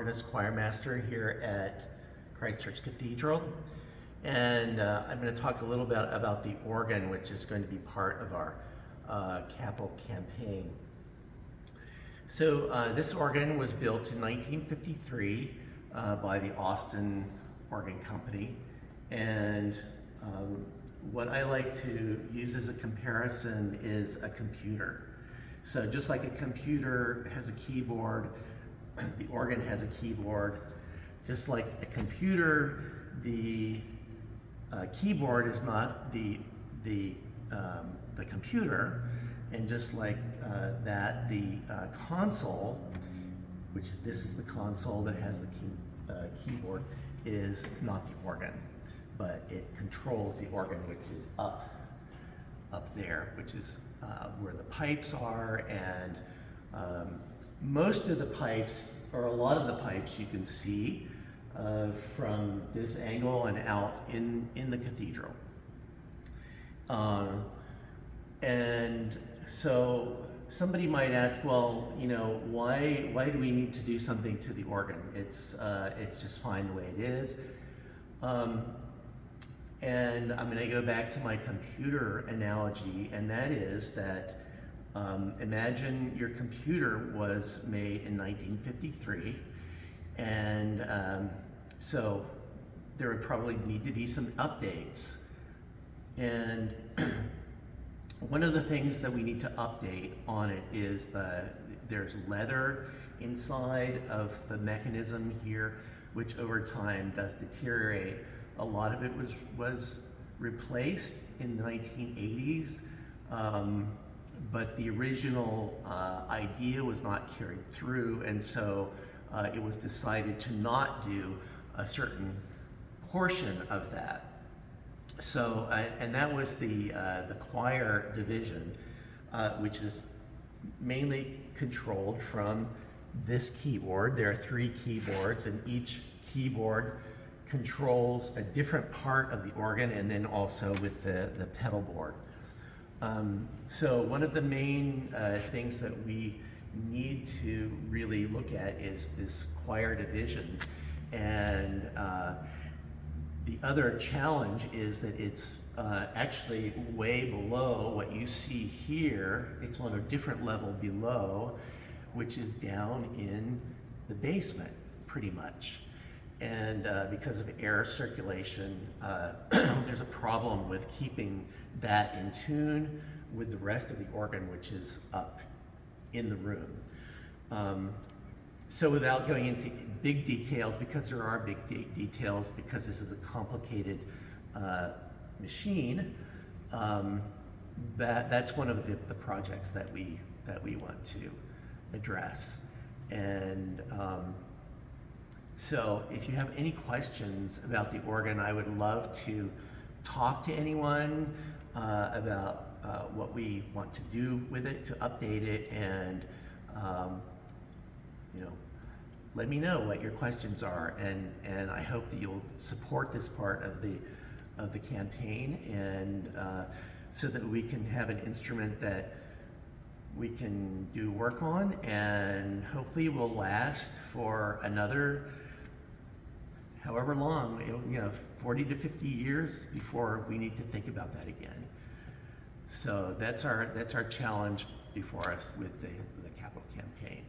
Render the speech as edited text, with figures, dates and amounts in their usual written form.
organist choir master here at Christ Church Cathedral, and I'm going to talk a little bit about the organ, which is going to be part of our capital campaign. So this organ was built in 1953 by the Austin Organ Company, and what I like to use as a comparison is a computer. So just like a computer has a keyboard, the organ has a keyboard. Just like a computer, the keyboard is not the computer, and just like that, the console, which this is the console that has the keyboard, is not the organ, but it controls the organ, which is up there, which is where the pipes are, and most of the pipes, or a lot of the pipes, you can see from this angle and out in the cathedral. And so somebody might ask, well, you know, why do we need to do something to the organ? It's just fine the way it is. And I'm going to go back to my computer analogy, and that is that imagine your computer was made in 1953, and so there would probably need to be some updates. And one of the things that we need to update on it is there's leather inside of the mechanism here, which over time does deteriorate. A lot of it was replaced in the 1980s, but the original idea was not carried through, and so it was decided to not do a certain portion of that. So, and that was the choir division, which is mainly controlled from this keyboard. There are 3 keyboards, and each keyboard controls a different part of the organ, and then also with the pedal board. So one of the main things that we need to really look at is this choir division, and the other challenge is that it's actually way below what you see here. It's on a different level below, which is down in the basement, pretty much. And because of air circulation, there's a problem with keeping that in tune with the rest of the organ, which is up in the room. So without going into big details, because there are big details, because this is a complicated machine, that's one of the projects that we want to address. And so if you have any questions about the organ, I would love to talk to anyone about what we want to do with it, to update it, and you know, let me know what your questions are, and I hope that you'll support this part of the campaign, and so that we can have an instrument that we can do work on, and hopefully will last for another however long, 40 to 50 years before we need to think about that again. So that's our challenge before us with the capital campaign.